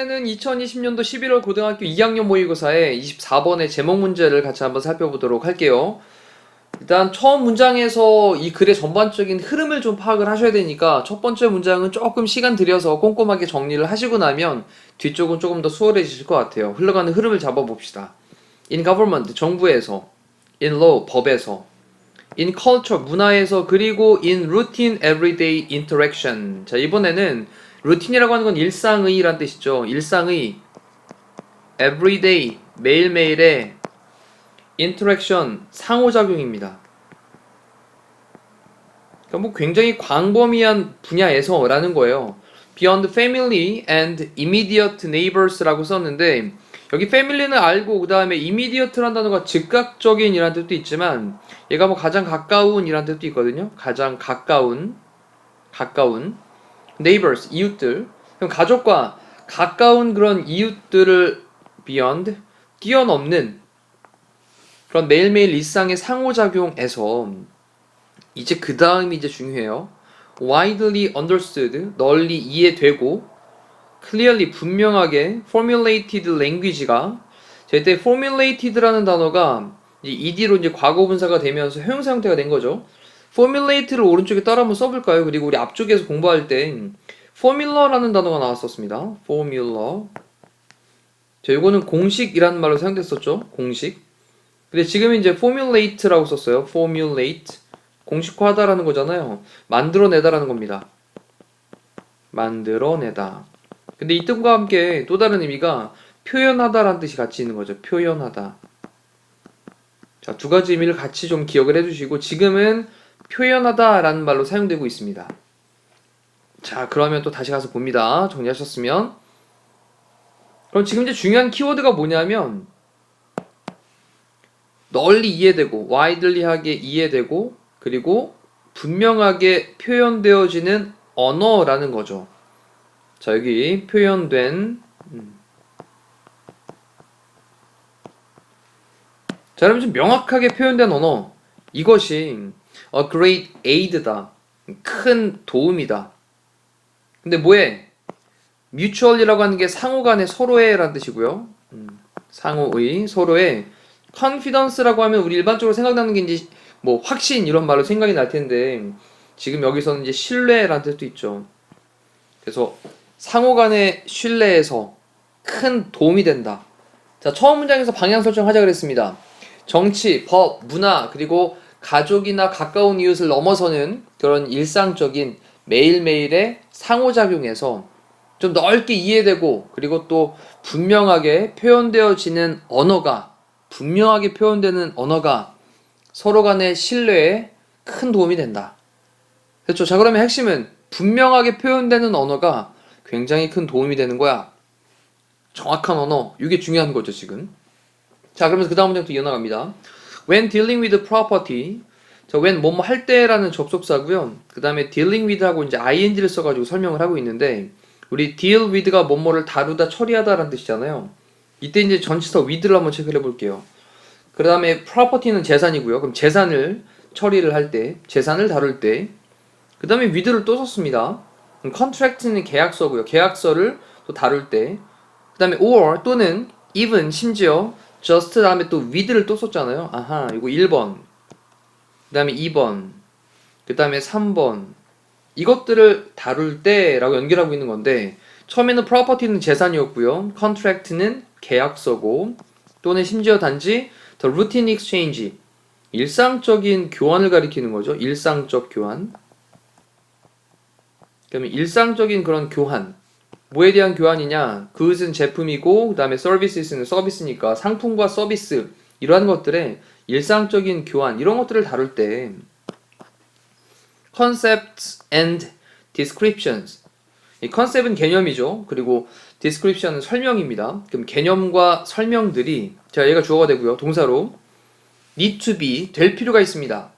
시간에는 2020년도 11월 고등학교 2학년 모의고사의 24번의 제목 문제를 같이 한번 살펴보도록 할게요. 일단 처음 문장에서 이 글의 전반적인 흐름을 좀 파악을 하셔야 되니까 첫 번째 문장은 조금 시간 들여서 꼼꼼하게 정리를 하시고 나면 뒤쪽은 조금 더 수월해지실 것 같아요. 흘러가는 흐름을 잡아봅시다. In government, 정부에서. In law, 법에서. In culture, 문화에서. 그리고 in routine everyday interaction. 자, 이번에는 루틴이라고 하는 건 일상의 라는 뜻이죠. 일상의 everyday, 매일매일의 interaction, 상호작용입니다. 그러니까 뭐 굉장히 광범위한 분야에서 라는 거예요. Beyond family and immediate neighbors라고 썼는데 여기 family는 알고 그 다음에 immediate라는 단어가 즉각적인 이라는 뜻도 있지만 얘가 뭐 가장 가까운 이라는 뜻도 있거든요. 가장 가까운 neighbors, 이웃들. 그럼 가족과 가까운 그런 이웃들을 beyond, 뛰어넘는 그런 매일매일 일상의 상호작용에서 이제 그 다음이 이제 중요해요. widely understood, 널리 이해되고 clearly, 분명하게 formulated language가 제때 formulated라는 단어가 이제 ed로 이제 과거분사가 되면서 형용사 형태가 된 거죠. formulate를 오른쪽에 따라 한번 써볼까요? 그리고 우리 앞쪽에서 공부할 때 formula라는 단어가 나왔었습니다. formula. 자, 이거는 공식이라는 말로 사용됐었죠. 공식. 근데 지금 이제 formulate라고 썼어요. formulate. 공식화하다라는 거잖아요. 만들어내다라는 겁니다. 만들어내다. 근데 이 뜻과 함께 또 다른 의미가 표현하다라는 뜻이 같이 있는 거죠. 표현하다. 자, 두 가지 의미를 같이 좀 기억을 해주시고 지금은 표현하다라는 말로 사용되고 있습니다. 자, 그러면 또 다시 가서 봅니다. 정리하셨으면. 그럼 지금 이제 중요한 키워드가 뭐냐면 널리 이해되고 widely하게 이해되고 그리고 분명하게 표현되어지는 언어라는 거죠. 자, 여기 표현된 자, 여러분 좀 명확하게 표현된 언어 이것이 a great aid다. 큰 도움이다. 근데 뭐에? mutual이라고 하는 게 상호간의 서로의 라는 뜻이고요. 상호의 서로의 confidence라고 하면 우리 일반적으로 생각나는 게 이제 뭐 확신 이런 말로 생각이 날 텐데 지금 여기서는 이제 신뢰라는 뜻도 있죠. 그래서 상호간의 신뢰에서 큰 도움이 된다. 자, 처음 문장에서 방향 설정하자 그랬습니다. 정치, 법, 문화, 그리고 가족이나 가까운 이웃을 넘어서는 그런 일상적인 매일매일의 상호작용에서 좀 넓게 이해되고 그리고 또 분명하게 표현되어지는 언어가 분명하게 표현되는 언어가 서로 간의 신뢰에 큰 도움이 된다. 그렇죠? 자, 그러면 핵심은 분명하게 표현되는 언어가 굉장히 큰 도움이 되는 거야. 정확한 언어, 이게 중요한 거죠 지금. 자, 그러면서 그 다음 문장도 이어나갑니다. When dealing with property, 자, when 뭐뭐 할 때라는 접속사고요. 그 다음에 dealing with하고 이제 ing를 써가지고 설명을 하고 있는데 우리 deal with가 뭐뭐를 다루다, 처리하다라는 뜻이잖아요. 이때 이제 전치사 with를 한번 체크를 해볼게요. 그 다음에 property는 재산이고요. 그럼 재산을 처리를 할 때, 재산을 다룰 때, 그 다음에 with를 또 썼습니다. contract는 계약서고요. 계약서를 또 다룰 때, 그 다음에 or 또는 even 심지어 just 다음에 또 with를 또 썼잖아요. 아하, 이거 1번, 그 다음에 2번, 그 다음에 3번 이것들을 다룰 때라고 연결하고 있는 건데 처음에는 property는 재산이었고요. contract는 계약서고 또는 심지어 단지 the routine exchange 일상적인 교환을 가리키는 거죠. 일상적 교환. 그러면 일상적인 그런 교환 뭐에 대한 교환이냐? 그것은 제품이고 그 다음에 서비스는 서비스니까 상품과 서비스 이러한 것들의 일상적인 교환 이런 것들을 다룰 때 concepts and descriptions 이 컨셉은 개념이죠. 그리고 description은 설명입니다. 그럼 개념과 설명들이 자 얘가 주어가 되고요. 동사로 need to be 될 필요가 있습니다.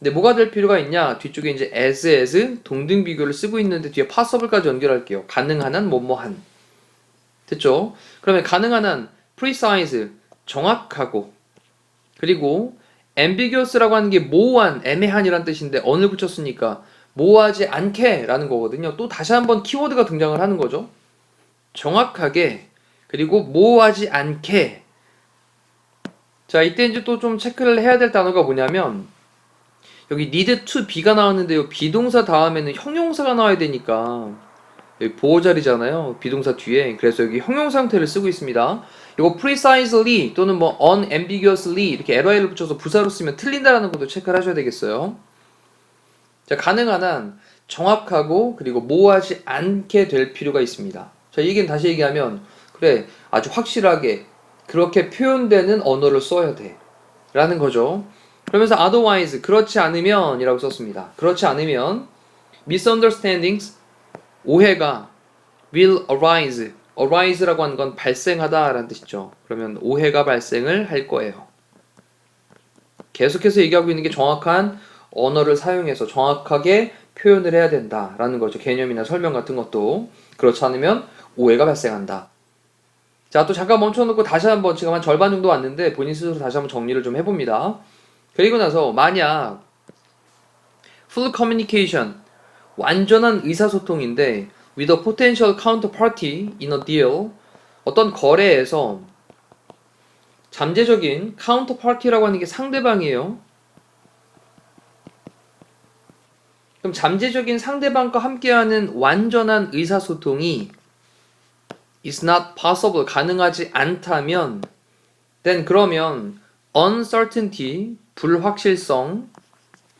근데 뭐가 될 필요가 있냐? 뒤쪽에 이제 as 동등 비교를 쓰고 있는데 뒤에 possible까지 연결할게요. 가능한 한 뭐뭐한 됐죠? 그러면 가능한 한 precise 정확하고 그리고 ambiguous라고 하는 게 모호한, 애매한이란 뜻인데 on을 붙였으니까 모호하지 않게 라는 거거든요. 또 다시 한번 키워드가 등장을 하는 거죠. 정확하게, 그리고 모호하지 않게. 자, 이때 이제 또 좀 체크를 해야 될 단어가 뭐냐면 여기 need to be가 나왔는데요. 비동사 다음에는 형용사가 나와야 되니까 여기 보호자리잖아요. 비동사 뒤에. 그래서 여기 형용사 형태를 쓰고 있습니다. 이거 precisely 또는 뭐 unambiguously 이렇게 ly를 붙여서 부사로 쓰면 틀린다라는 것도 체크를 하셔야 되겠어요. 자, 가능한 한 정확하고 그리고 모호하지 않게 될 필요가 있습니다. 자, 이 얘기는 다시 얘기하면 그래, 아주 확실하게 그렇게 표현되는 언어를 써야 돼 라는 거죠. 그러면서 otherwise, 그렇지 않으면 이라고 썼습니다. 그렇지 않으면 misunderstandings, 오해가 will arise라고 하는 건 발생하다 라는 뜻이죠. 그러면 오해가 발생을 할 거예요. 계속해서 얘기하고 있는 게 정확한 언어를 사용해서 정확하게 표현을 해야 된다라는 거죠. 개념이나 설명 같은 것도. 그렇지 않으면 오해가 발생한다. 자, 또 잠깐 멈춰놓고 다시 한번 지금 한 절반 정도 왔는데 본인 스스로 다시 한번 정리를 좀 해봅니다. 그리고 나서 만약 full communication, 완전한 의사소통인데 with a potential counterparty in a deal, 어떤 거래에서 잠재적인 counterparty라고 하는 게 상대방이에요. 그럼 잠재적인 상대방과 함께하는 완전한 의사소통이 is not possible, 가능하지 않다면 then 그러면 uncertainty, 불확실성,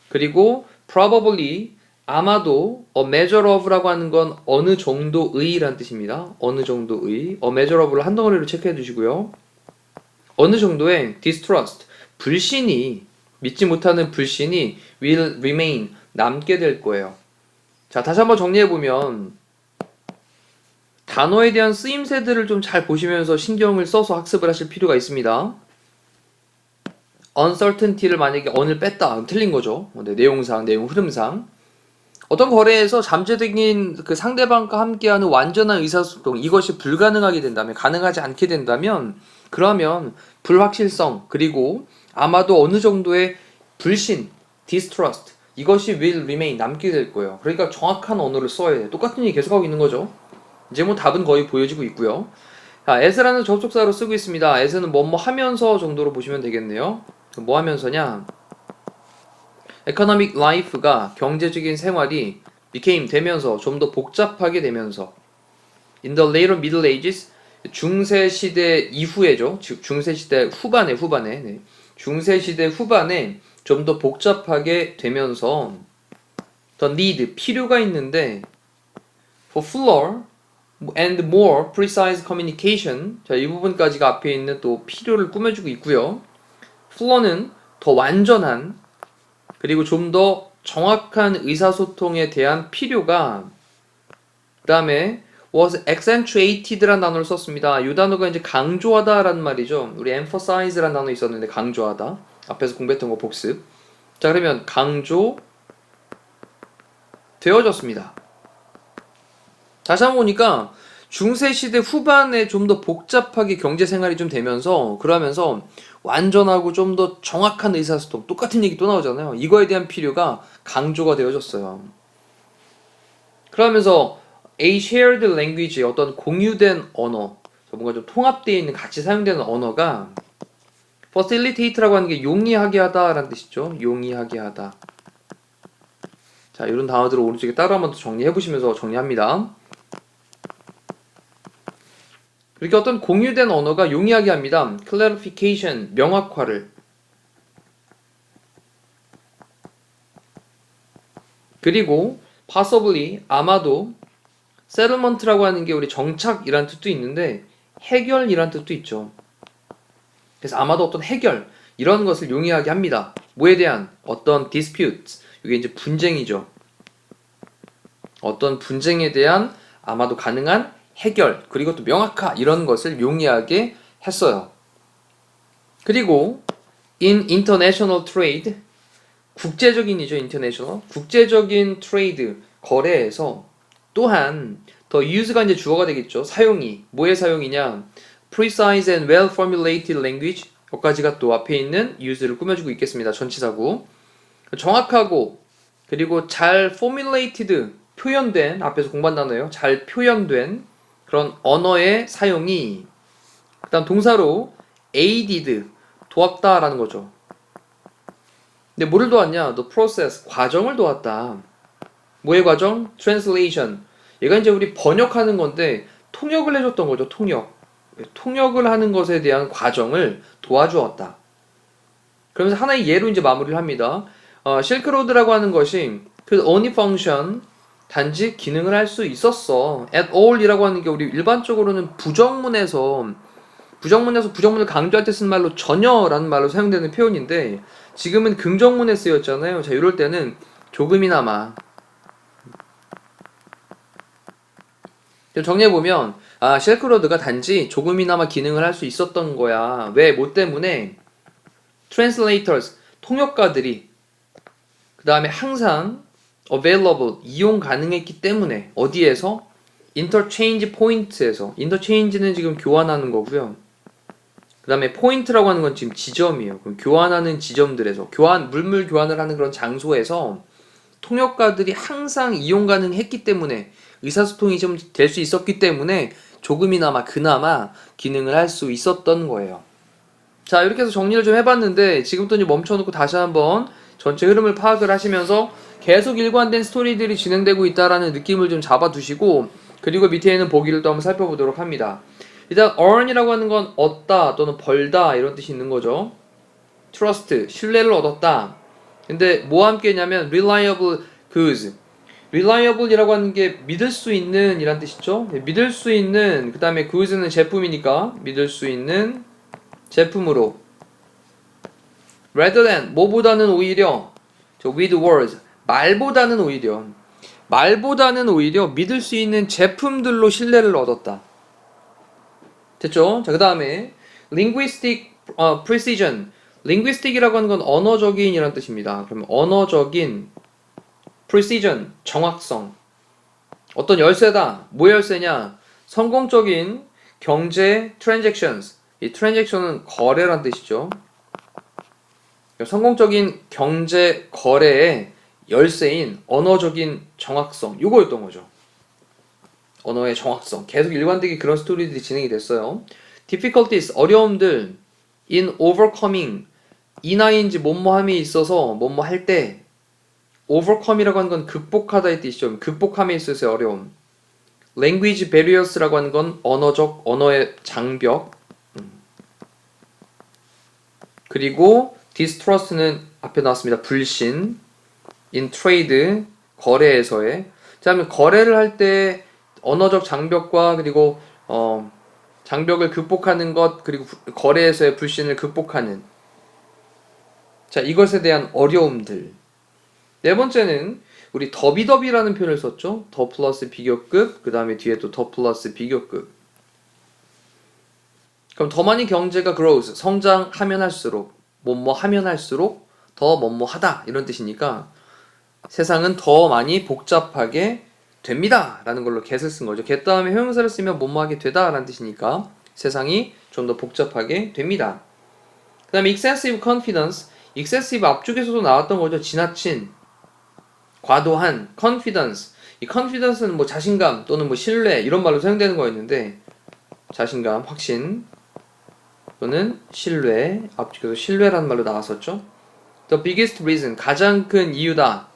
그리고 probably, 아마도 a measure of라고 하는 건 어느 정도의 라는 뜻입니다. 어느 정도의, a measure of를 한 덩어리로 체크해 두시고요. 어느 정도의 distrust, 불신이, 믿지 못하는 불신이 will remain, 남게 될 거예요. 자, 다시 한번 정리해보면 단어에 대한 쓰임새들을 좀 잘 보시면서 신경을 써서 학습을 하실 필요가 있습니다. uncertainty를 만약에 on을 뺐다, 틀린 거죠. 네, 내용상, 내용 흐름상. 어떤 거래에서 잠재적인 그 상대방과 함께하는 완전한 의사소통, 이것이 불가능하게 된다면, 가능하지 않게 된다면, 그러면 불확실성, 그리고 아마도 어느 정도의 불신, distrust, 이것이 will remain, 남게 될 거예요. 그러니까 정확한 언어를 써야 돼요. 똑같은 얘기 계속하고 있는 거죠. 이제 뭐 답은 거의 보여지고 있고요. 자, as라는 접속사로 쓰고 있습니다. as는 뭐뭐 하면서 정도로 보시면 되겠네요. 뭐 하면서냐? economic life가, 경제적인 생활이 became, 되면서, 좀 더 복잡하게 되면서, in the later middle ages, 중세시대 이후에죠. 즉 중세시대 후반에 네. 중세시대 후반에 좀 더 복잡하게 되면서 the need, 필요가 있는데 for fuller and more precise communication, 자, 이 부분까지가 앞에 있는 또 필요를 꾸며주고 있고요. fuller는 더 완전한, 그리고 좀 더 정확한 의사소통에 대한 필요가, 그 다음에 was accentuated라는 단어를 썼습니다. 이 단어가 이제 강조하다라는 말이죠. 우리 emphasize라는 단어 있었는데 강조하다. 앞에서 공부했던 거 복습. 자, 그러면 강조 되어졌습니다. 다시 한번 보니까 중세시대 후반에 좀 더 복잡하게 경제생활이 좀 되면서, 그러면서 완전하고 좀 더 정확한 의사소통, 똑같은 얘기 또 나오잖아요. 이거에 대한 필요가 강조가 되어졌어요. 그러면서 a shared language, 어떤 공유된 언어, 뭔가 좀 통합되어 있는, 같이 사용되는 언어가 facilitate라고 하는 게 용이하게 하다라는 뜻이죠. 용이하게 하다. 자, 이런 단어들을 오른쪽에 따로 한번 더 정리해 보시면서 정리합니다. 이렇게 어떤 공유된 언어가 용이하게 합니다. clarification, 명확화를. 그리고 possibly, 아마도, settlement라고 하는 게 우리 정착이란 뜻도 있는데 해결이란 뜻도 있죠. 그래서 아마도 어떤 해결, 이런 것을 용이하게 합니다. 뭐에 대한? 어떤 dispute, 이게 이제 분쟁이죠. 어떤 분쟁에 대한 아마도 가능한 해결, 그리고 또 명확화, 이런 것을 용이하게 했어요. 그리고 in international trade, 국제적인이죠. international, 국제적인 트레이드, 거래에서 또한 더 use가 이제 주어가 되겠죠. 사용이, 뭐의 사용이냐? precise and well formulated language, 것까지가 또 앞에 있는 use를 꾸며주고 있겠습니다. 전치사구. 정확하고 그리고 잘 formulated 표현된 앞에서 공부한 단어예요. 잘 표현된 그런 언어의 사용이 그다음 동사로 aided 도왔다라는 거죠. 근데 뭐를 도왔냐? The process 과정을 도왔다. 뭐의 과정? Translation. 얘가 이제 우리 번역하는 건데 통역을 해줬던 거죠. 통역을 하는 것에 대한 과정을 도와주었다. 그러면서 하나의 예로 이제 마무리를 합니다. 실크로드라고 하는 것이 그 only function 단지 기능을 할 수 있었어. at all이라고 하는 게 우리 일반적으로는 부정문에서 부정문을 강조할 때 쓰는 말로 전혀라는 말로 사용되는 표현인데 지금은 긍정문에 쓰였잖아요. 자, 이럴 때는 조금이나마 정리해보면 실크로드가 단지 조금이나마 기능을 할 수 있었던 거야. 왜? 뭐 때문에? translators, 통역가들이 그 다음에 항상 available, 이용 가능했기 때문에 어디에서? interchange point에서 interchange는 지금 교환하는 거고요. 그 다음에 포인트라고 하는 건 지금 지점이에요. 그럼 교환하는 지점들에서 물물 교환을 하는 그런 장소에서 통역가들이 항상 이용 가능했기 때문에 의사소통이 좀 될 수 있었기 때문에 조금이나마 그나마 기능을 할 수 있었던 거예요. 자, 이렇게 해서 정리를 좀 해봤는데 지금부터 이제 멈춰놓고 다시 한번 전체 흐름을 파악을 하시면서 계속 일관된 스토리들이 진행되고 있다라는 느낌을 좀 잡아두시고 그리고 밑에 있는 보기를 또 한번 살펴보도록 합니다. 일단 earn이라고 하는 건 얻다 또는 벌다 이런 뜻이 있는 거죠. trust, 신뢰를 얻었다. 근데 뭐와 함께 했냐면 reliable goods. reliable이라고 하는 게 믿을 수 있는 이란 뜻이죠. 믿을 수 있는 그 다음에 goods는 제품이니까 믿을 수 있는 제품으로 rather than 뭐보다는 오히려 with words 말보다는 오히려 믿을 수 있는 제품들로 신뢰를 얻었다. 됐죠? 자, 그 다음에 linguistic precision. linguistic이라고 하는 건 언어적인 이란 뜻입니다. 그럼 언어적인 precision, 정확성. 어떤 열쇠다. 뭐 열쇠냐? 성공적인 경제 transactions. 이 transaction은 거래란 뜻이죠. 성공적인 경제 거래의 열쇠인 언어적인 정확성. 요거였던 거죠. 언어의 정확성. 계속 일관되게 그런 스토리들이 진행이 됐어요. difficulties, 어려움들 in overcoming. 이나인지 뭐뭐함이 있어서 뭐뭐 할 때 overcome이라고 하는 건 극복하다의 뜻이죠. 극복함에 있어서의 어려움. language barriers라고 하는 건 언어의 장벽. 그리고 distrust는 앞에 나왔습니다. 불신. in trade, 거래에서의. 자, 그러면 거래를 할 때 언어적 장벽과 그리고 장벽을 극복하는 것 그리고 거래에서의 불신을 극복하는 자, 이것에 대한 어려움들. 네 번째는 우리 더비더비라는 표현을 썼죠. 더 플러스 비교급, 그 다음에 뒤에 또 더 플러스 비교급. 그럼 더 많이 경제가 grows, 성장하면 할수록, 뭐뭐 하면 할수록 더 뭐뭐 하다 이런 뜻이니까 세상은 더 많이 복잡하게 됩니다 라는 걸로 get을 쓴 거죠. get 다음에 형용사를 쓰면 뭐뭐 하게 되다 라는 뜻이니까 세상이 좀 더 복잡하게 됩니다. 그 다음에 excessive confidence, excessive 앞쪽에서도 나왔던 거죠. 지나친, 과도한, confidence. 이 confidence는 뭐 자신감 또는 뭐 신뢰 이런 말로 사용되는 거였는데 자신감, 확신 또는 신뢰, 앞쪽에서 신뢰라는 말로 나왔었죠. The biggest reason, 가장 큰 이유다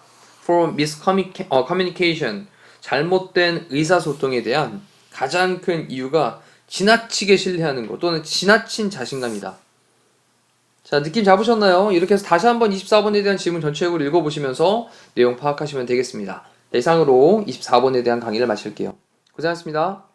for miscommunication, 잘못된 의사소통에 대한 가장 큰 이유가 지나치게 신뢰하는 것 또는 지나친 자신감이다. 자, 느낌 잡으셨나요? 이렇게 해서 다시 한번 24번에 대한 지문 전체적으로 읽어보시면서 내용 파악하시면 되겠습니다. 이상으로 24번에 대한 강의를 마칠게요. 고생하셨습니다.